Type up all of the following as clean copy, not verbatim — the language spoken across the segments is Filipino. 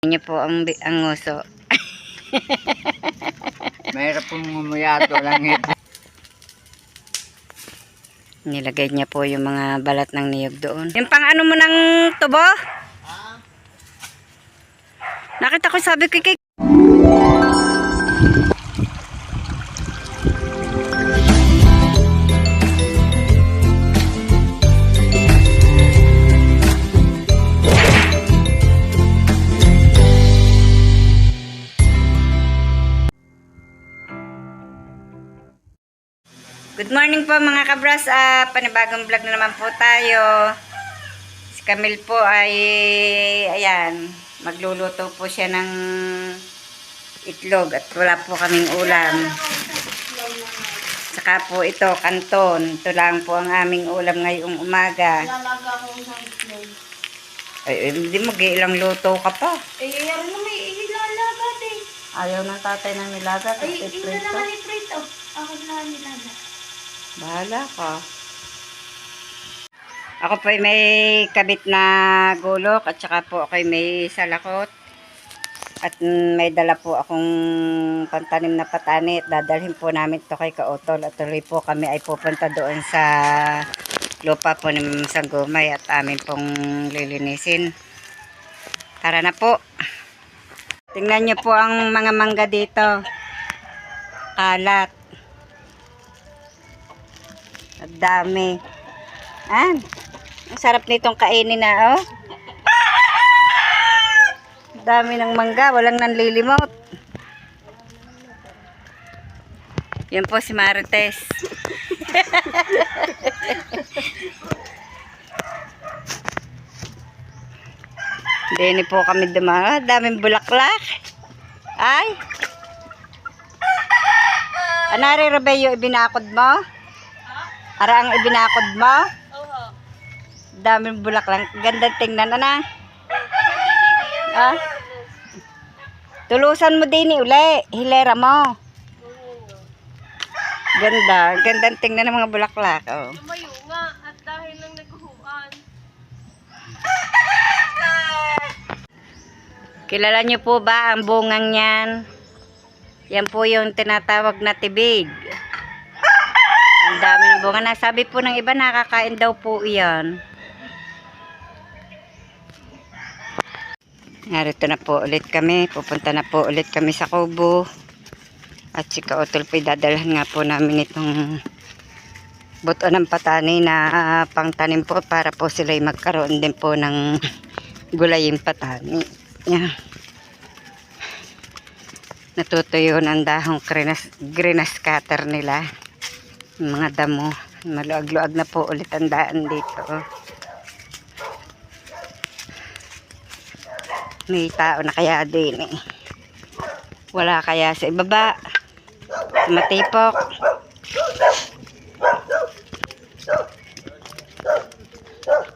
Niyo po ang nguso. Mahirap pong mumuyato lang ito. Nilagay niya po yung mga balat ng niyog doon. Yung pang ano mo ng tubo? Nakita ko, sabi ko kay... Good morning po mga kabras. Panibagong vlog na naman po tayo. Si Camille po ay ayan, magluluto po siya ng itlog at wala po kaming ulam. Saka po ito, kanton. Ito lang po ang aming ulam ngayong umaga. Lalaga ko sa itlog. Ay, hindi mo ilang luto ka pa. Ano may ilalaga din. Ayaw ng tatay ng nilaga. Ay, ito naman iprito. Ako na nilaga. Bahala ka. Ako po ay may kabit na gulok at saka po ako ay may salakot. At may dala po akong pantanim na patani at dadalhin po namin ito kay Kautol. At tuloy po kami ay pupunta doon sa lupa po ni Sanggumay at amin pong lilinisin. Tara na po. Tingnan nyo po ang mga mangga dito. Kalat. Ang dami. Ang sarap nitong kainin na, oh. Ang dami ng mangga, walang nanlilimot. Yan po si Marites. Dini po kami dumaan. Daming bulaklak. Ay. Anari Rebello, ibinakod mo? Ara ang ibinakod mo? Oo. Daming bulaklak. Gandang tingnan, ana. Ah? Tulusan mo din uli. Hilera mo. Ganda. Gandang tingnan ng mga bulaklak. Oh. Lumayo nga at dahil lang naghuhuan. Kilala niyo po ba ang bungang yan? Yan po yung tinatawag na tibig. Ang dami ng bunga. Nasabi po ng iba nakakain daw po iyan. Narito na po ulit kami. Pupunta na po ulit kami sa Kubo. At si Kautol po dadalhan nga po namin itong buto ng patani na pangtanim po para po sila magkaroon din po ng gulay yung patani. Yan. Natutuyo ng dahong greenas cutter nila. Yung mga damo. Maluag-luag na po ulit ang daan dito. May tao na kaya din eh. Wala kaya sa ibaba. Matipok.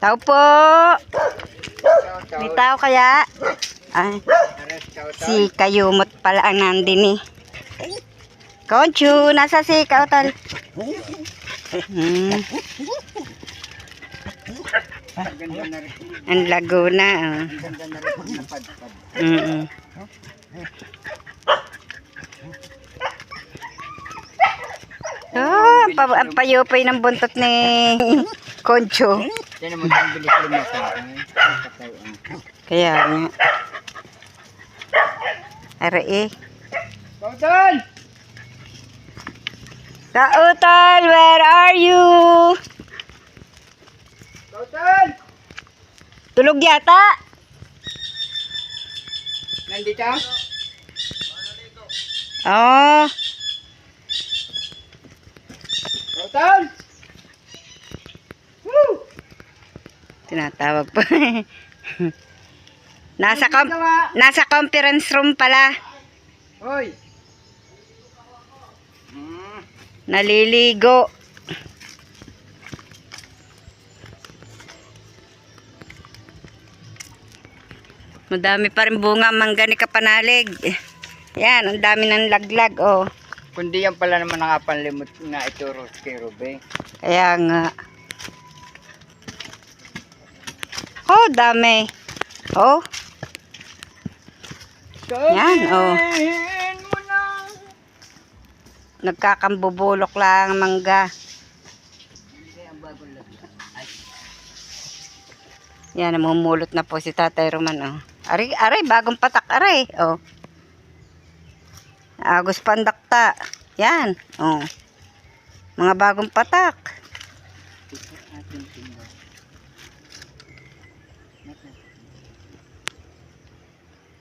Tao po. May tao kaya? Ay, si Kayumot pala ang nandini. Konchu, nasa si Kautol. Ang Laguna. Ang payupay ng buntot ni Konchu. Kaya nga. Aray. Kautol! Kautol, where are you? Kautol! Tulog yata? Nandito? Oh. Kautol! Woo! Tinatawag pa. Nasa conference room pala. Hoy! Naliligo. Madami pa rin bunga mangga ni Kapanalig. Yan, ang dami ng laglag, oh. Kundi yan pala naman ang panlimot na ituro kay Ruben. Kaya nga. Oh, dami. Oh. Yan, oh. Sabihin mo na. Nagkakambubulok lang ang mangga. Yan, namumulot na po si Tatay Roman, oh. Aray, aray, bagong patak, aray, oh. Agos pandakta. Yan, oh. Mga bagong patak.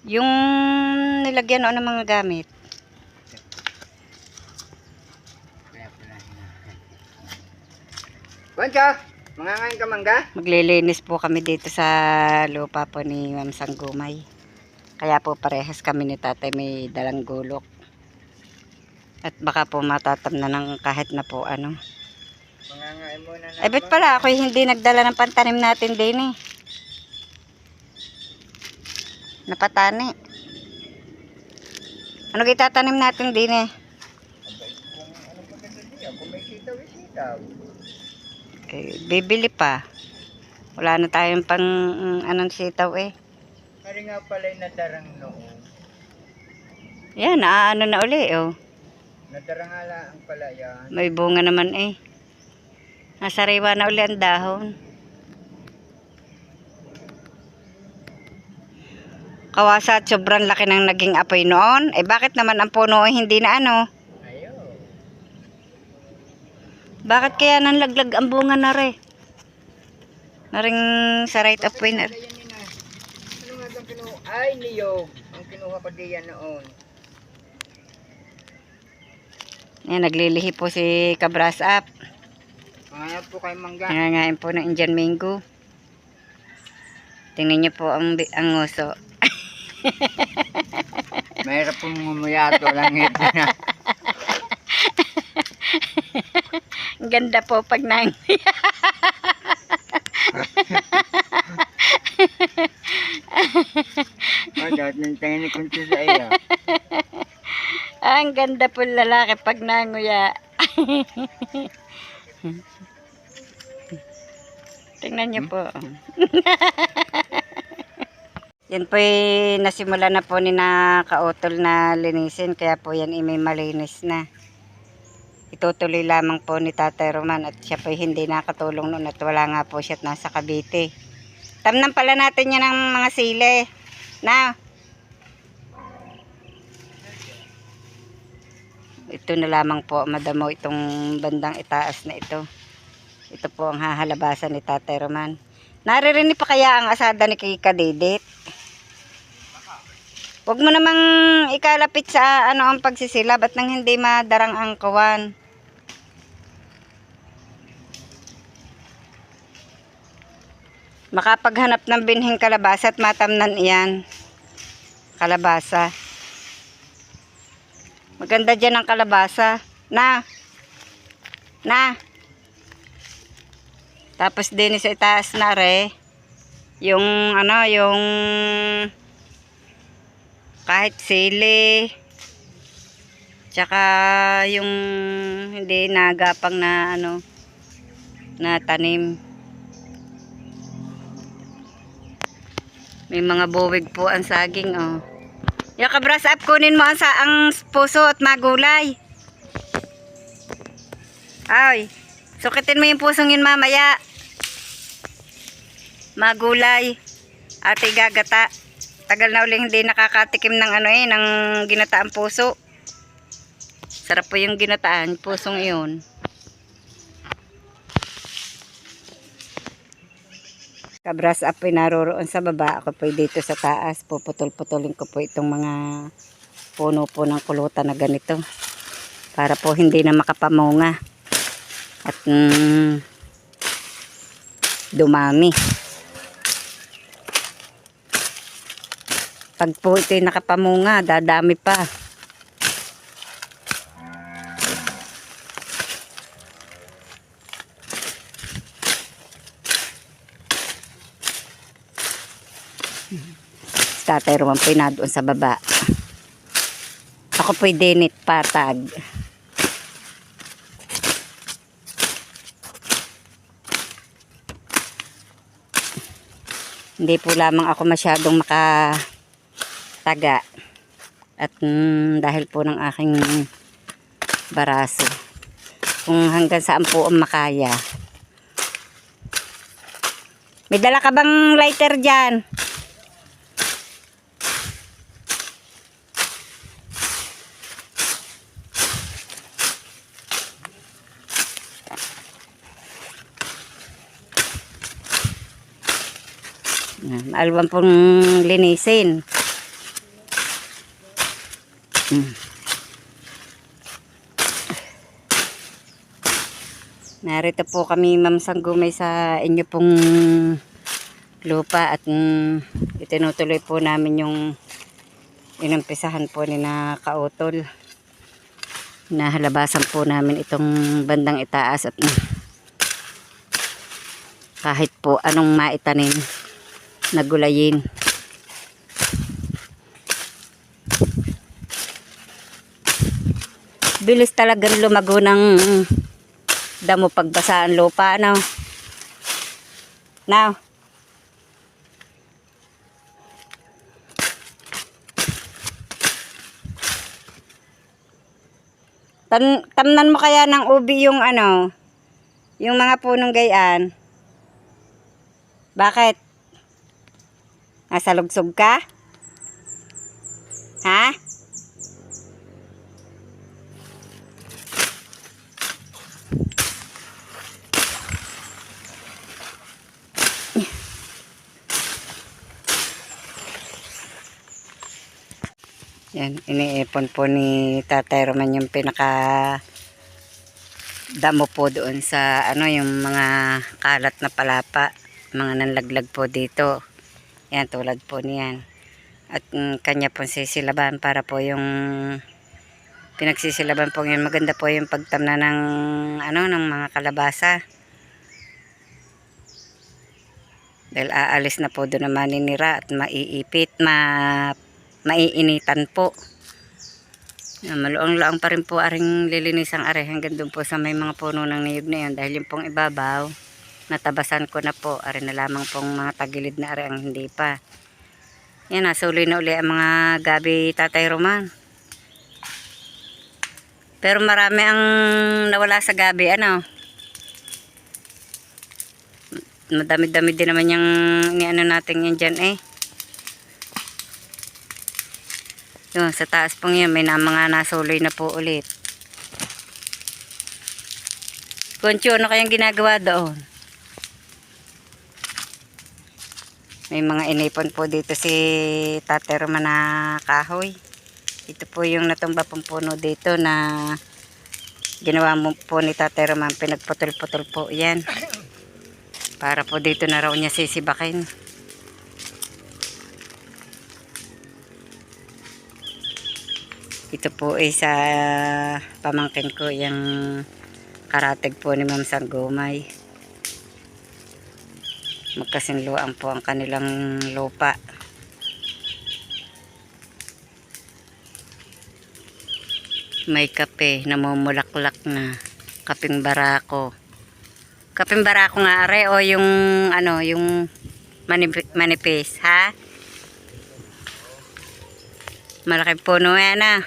Yung nilagyan ng mga gamit. Pancho, mangangain ka mangga? Maglilinis po kami dito sa lupa po ni Ma'am Sanggumay. Kaya po parehas kami ni Tatay may dalang gulok. At baka po matatam na ng kahit na po ano. Mangangain muna na. Ay, ba't pala ako hindi nagdala ng pantanim natin din eh. Napatani. Ano itatanim natin din eh? Kung ano maganda siya, kung may sitaw, sitaw. Bibili pa. Wala na tayong pang anong sitaw eh. Kaya nga pala yung nadarang noon. Yan, naaano na uli oh. Nadarang ala ang pala yan. May bunga naman eh. Nasariwa na uli ang dahon. Kawasa at sobrang laki ng naging apoy noon. Eh bakit naman ang puno ay hindi na ano? Ayaw. Bakit kaya nang laglag ang bunga na re? Naring sa right of way na. Ano yan yun ah? Ano nga itong kinuha? Ay, niyog. Ang kinuha ko diyan noon. Yan, naglilihi po si Kabras Up. Panganap po kay mangga. Nangangain po ng Indian mango. Tingnan niyo po ang nguso. Mayroon pong ngumuyato lang ito na. Ang ganda po pag nanguya. Dahil nang tingin ko sa iyo. Ang ganda po lalaki pag nanguya. Tingnan niyo po. Yan po nasimula na po ni na kautol na linisin. Kaya po yan may malinis na. Itutuloy lamang po ni Tatay Roman. At siya po hindi nakatulong noon. At wala nga po siya at nasa Cavite. Tamnan pala natin yan ng mga sili. Na. Ito na lamang po madamo itong bandang itaas na ito. Ito po ang hahalabasan ni Tatay Roman. Naririnig pa kaya ang asada ni Kika Didit? Huwag mo namang ikalapit sa ano ang pagsisila. Ba't nang hindi madarang ang kawan? Makapaghanap ng binhing kalabasa at matamnan iyan. Kalabasa. Maganda dyan ang kalabasa. Na. Tapos din sa itaas na re. Yung ano, yung kahit sili. Tsaka yung hindi nagapang na ano, na tanim. May mga buwig po ang saging oh. Yung Kabras Up, kunin mo ang puso at magulay. Ay, sukitin mo yung pusong yun mamaya. Magulay. Ate gagata. Tagal na uling hindi nakakatikim ng ano eh, ng ginataang puso. Sarap po yung ginataan, pusong iyon. Kabras Up ay naroroon sa baba. Ako po dito sa taas. Puputol-putulin ko po itong mga puno po ng kulutan na ganito. Para po hindi na makapamunga. At dumami. Pag po ito'y nakapamunga, dadami pa. Tatay Roman po'y na doon sa baba. Ako po'y dinit patag. Hindi po lamang ako masyadong makataga. At dahil po ng aking baraso, kung hanggang saan po ang makaya. May dala ka bang lighter dyan? Alwan pong linisin. Narito po kami, Ma'am Sanggumay, sa inyo pong lupa at itinutuloy po namin yung inumpisahan po ni na Kautol. Nahalabasan po namin itong bandang itaas at kahit po anong maitanim na gulayin. Bilis talagang lumago ng damo pagbasa ang lupa, ano? Now, tamnan mo kaya ng ubi yung ano, yung mga punong gayaan. Bakit? Nasa lugsog ka? Ha? Yan, iniipon po ni Tatay Roman yung pinaka damo po doon sa ano, yung mga kalat na palapa, mga nanlaglag po dito. Yan, tulad po niyan. At kanya po sisilaban para po yung pinagsisilaban po yun. Maganda po yung pagtamna ng ano, ng mga kalabasa. Dahil aalis na po doon na maninira at maiipit, maiinitan po. Maluang-luang pa rin po aring lilinis ang are hanggang doon po sa may mga puno ng niyog na yun. Dahil yung pong ibabaw, natabasan ko na po. Are na lamang pong mga tagilid na are ang hindi pa. Yan, nasuloy na uli ang mga gabi, Tatay Roman. Pero marami ang nawala sa gabi, ano. Madami-dami din naman yung ni-ano natin yan dyan eh. Yun, sa taas pong yan, may mga nasuloy na po ulit. Koncho, ano kayang ginagawa doon? May mga inipon po dito si Tatay Roman na kahoy. Ito po yung natumba pong puno dito na ginawa mo po ni Tatay Roman. Pinagputol-putol po yan. Para po dito na raw niya sisibakin. Ito po ay sa pamangkin ko, yung karatig po ni Ma'am Sanggumay. Magkasinluan po ang kanilang lupa. May kape, namumulaklak na. Kaping barako. Kaping barako nga are o yung ano, yung manipis, ha? Malaki puno yan, ah.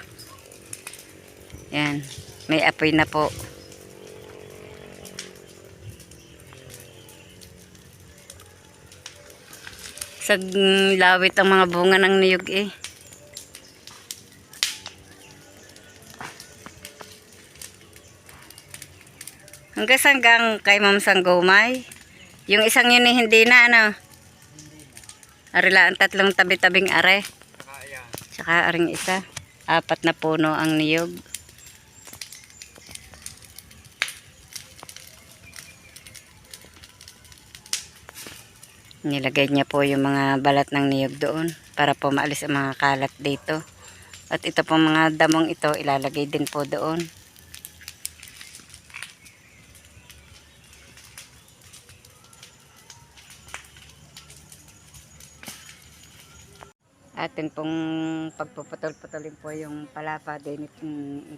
Yan, may apoy na po. Sag lawit ang mga bunga ng niyog eh. Hanggang kay Ma'am Sanggumay. Yung isang yun eh, hindi na, ano. Arila ang tatlong tabi-tabing are. Tsaka aring isa. 4 na puno ang niyog. Nilagay niya po yung mga balat ng niyog doon para po maalis ang mga kalat dito. At ito po mga damong ito ilalagay din po doon. Atin pong pagpuputol-putulin po yung palapa din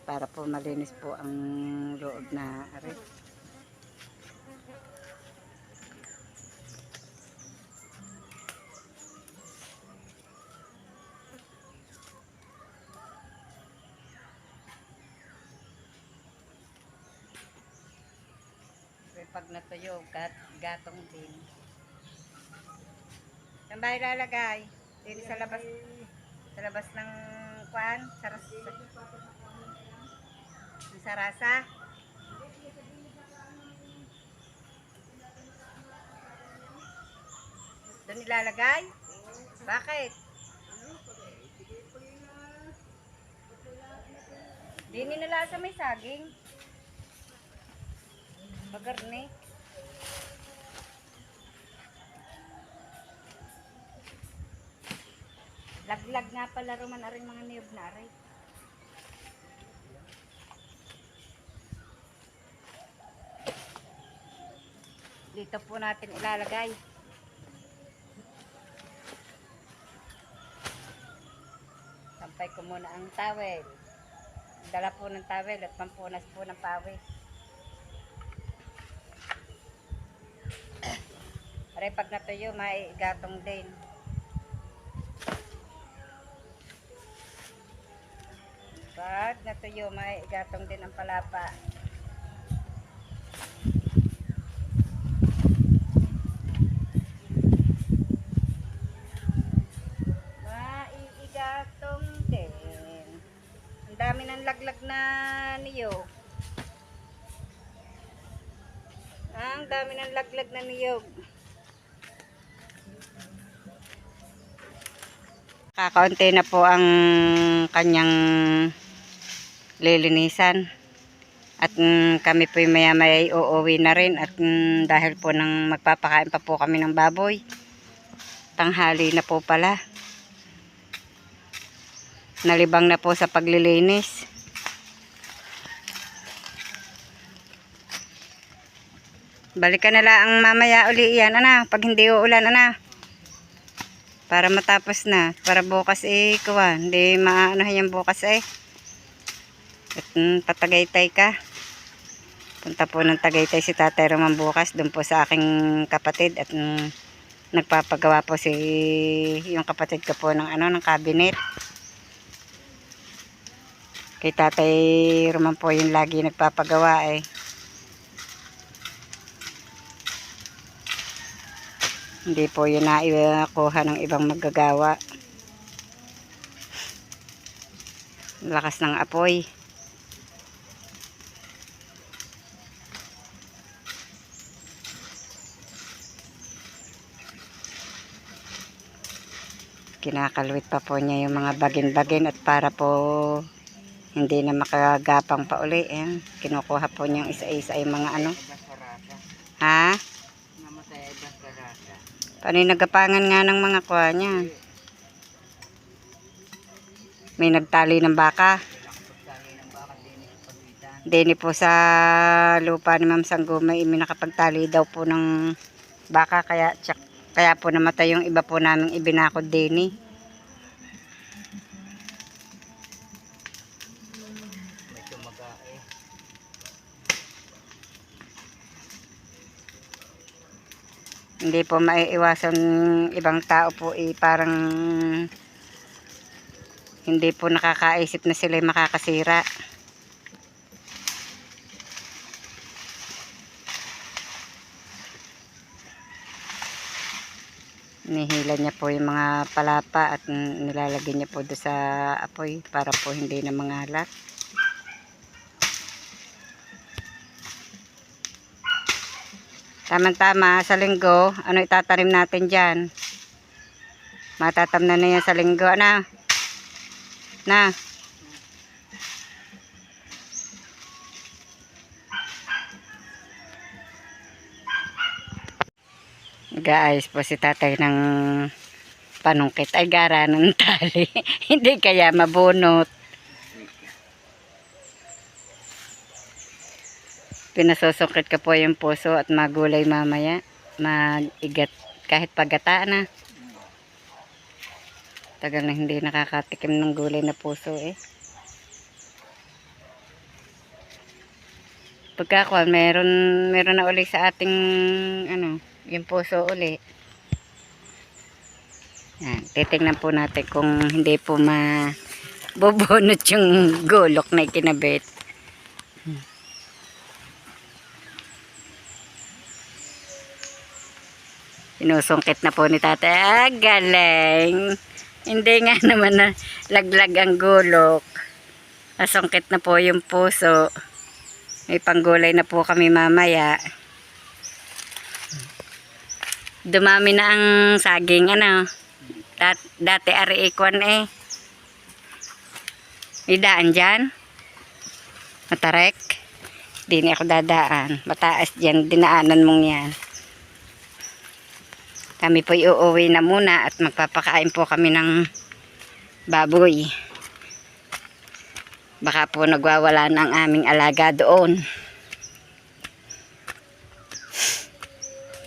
para po malinis po ang loob na are. pag natuyo, gatong din. Saan ba ilalagay? Dito sa labas. Sa labas ng kuan, sa rasa. Doon ilalagay? Bakit? Di nila sa may saging. Bagarne. Laglag nga pala roman aring mga niyog na aray. Dito po natin ilalagay. Sampay ko muna ang towel. Dala po ng towel at pampunas po ng pawis. Aray pag natuyo, maigatong din. Pag natuyo, maigatong din ang palapa. Maigatong din. Ang dami ng laglag na niyog. Ang dami ng laglag na niyog. Kakaunti na po ang kanyang lilinisan. At kami po maya-maya uuwi na rin. At dahil po nang magpapakain pa po kami ng baboy. Tanghali na po pala. Nalibang na po sa paglilinis. Balikan na lang mamaya uli yan, ana. Pag hindi uulan, ana. Para matapos na. Para bukas kuha. Hindi maanohan yung bukas At patagaytay ka. Punta po ng Tagaytay si Tatay Roman bukas. Doon po sa aking kapatid. At nagpapagawa po yung kapatid ko po ng ng cabinet. Kay Tatay Roman po yung lagi nagpapagawa Hindi po yun naiwakuha ng ibang magagawa. Lakas ng apoy. Kinakalwit pa po niya yung mga bagin-bagin at para po hindi na makagapang pa uli. Kinukuha po niya isa-isa yung mga Ha? Paano yung nagapangan nga ng mga kuha niya? May nagtali ng baka. Dini po sa lupa ni Ma'am Sanggumay, may nakapagtali daw po ng baka. Kaya po namatay yung iba po naming ibinakod dini. Hindi po maiiwasan ibang tao po parang hindi po nakakaisip na sila makakasira. Nihila niya po yung mga palapa at nilalagay niya po doon sa apoy para po hindi na mangalat. Tama-tama, sa linggo, ano itatanim natin dyan? Matatamnan na yan sa linggo, na. Nag-aayos po si tatay ng panungkit. Ay, gara ng tali. Hindi kaya mabunot. Pinasusungkit ka po yung puso at magulay mamaya. Mag-igat kahit pagata na. Tagal na hindi nakakatikim ng gulay na puso Pagkakuan, meron na uli sa ating yung puso uli. Yan, titingnan po natin kung hindi po mabubunot yung gulok na ikinabit. Sinusungkit na po ni tatay. Ah, galing. Hindi nga naman na laglag ang gulok. Nasungkit na po yung puso. May panggulay na po kami mamaya. Dumami na ang saging, ano. Dati ari ikwan eh. May daan dyan. Matarek. Di na ako dadaan. Mataas dyan. Dinaanan mong yan. Kami po uuwi na muna at magpapakain po kami ng baboy. Baka po nagwawala ng aming alaga doon.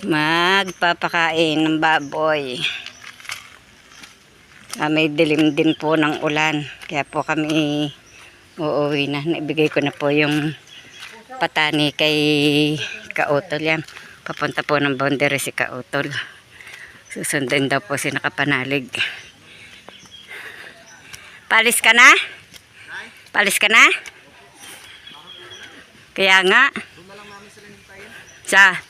Magpapakain ng baboy. May dilim din po ng ulan. Kaya po kami uuwi na. Naibigay ko na po yung patani kay Kautol yan. Papunta po ng boundary si Kautol. Susundin daw po si Nakapanalig. Palis ka na? Palis ka na? Kaya nga. Sa?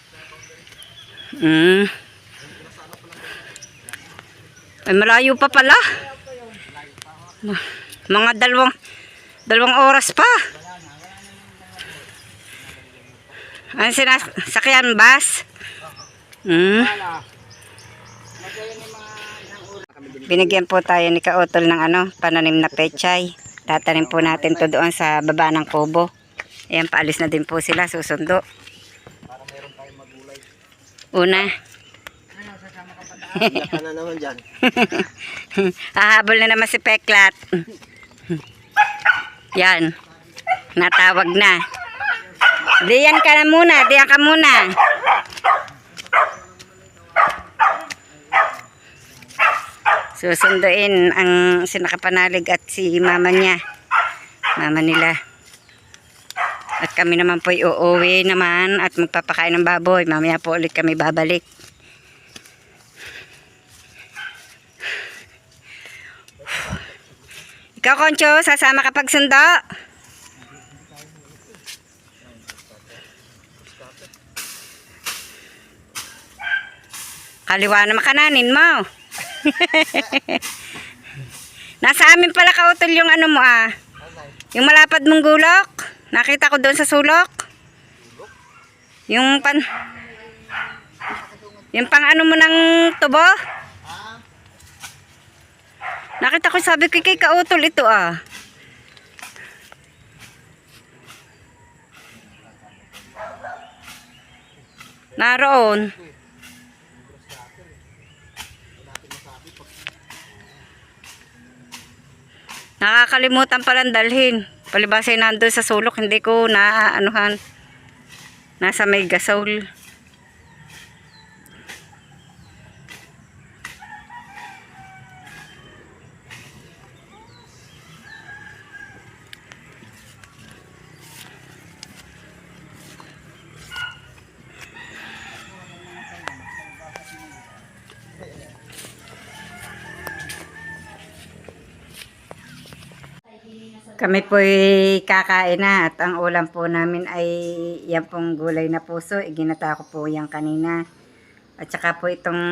Ay, malayo pa pala. Mga dalawang oras pa. Ano sinasakyan, bus? Binigyan po tayo ni Kautol ng pananim na pechay. Tatanim po natin to doon sa baba ng kubo. Ayan, paalis na din po sila, susundo. Una. Ano naman dyan? Hahabol na naman si Peklat. Yan. Natawag na. Diyan ka na muna, diyan ka muna. Susunduin ang sinakapanalig at si mama niya. Mama nila. At kami naman po uuwi naman at magpapakain ng baboy. Mamaya po ulit kami babalik. Ikaw, Concho, sasama ka pagsundo? Kaliwa na makananin mo. Nasa amin pala, Kautol, yung mo yung malapad mong gulok. Nakita ko doon sa sulok. Yung pang mo ng tubo. Nakita ko, sabi ko kay Kautol ito naroon. Nakakalimutan palang dalhin. Palibasay nandun sa sulok, hindi ko naaanuhan. Nasa may gasol. Kami po'y kakain na at ang ulam po namin ay yan pong gulay na puso. Iginata ko po yan kanina. At saka po itong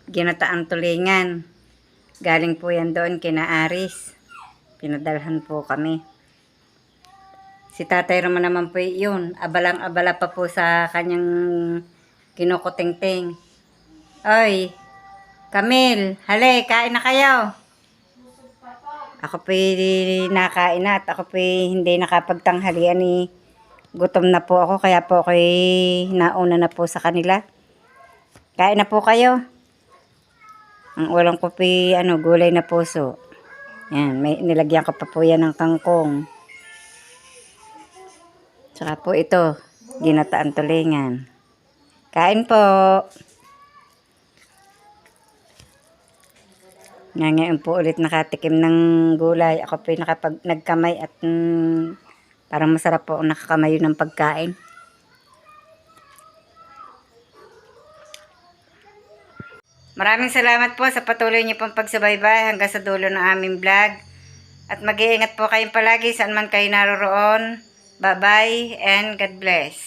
ginataang tulingan. Galing po yan doon kina Aris. Pinadalhan po kami. Si Tatay Roman naman po yun. Abalang-abala pa po sa kanyang kinukuting-ting. Oy, Camille, hali, kain na kayo. Ako po nakain na at ako po hindi nakapagtanghalian ni gutom na po ako kaya po ako nauna na po sa kanila. Kain na po kayo. Ang ulam ko po gulay na puso. Yan, nilagyan ko pa po yan ng kangkong. Tsaka po ito, ginataan tulingan. Kain po. Ngayon po ulit nakatikim ng gulay. Ako po nagkamay at parang masarap po nakakamayo ng pagkain. Maraming salamat po sa patuloy niyo pong pagsubaybay hanggang sa dulo ng aming vlog. At mag-iingat po kayong palagi saan man kayo naroroon. Bye-bye and God bless.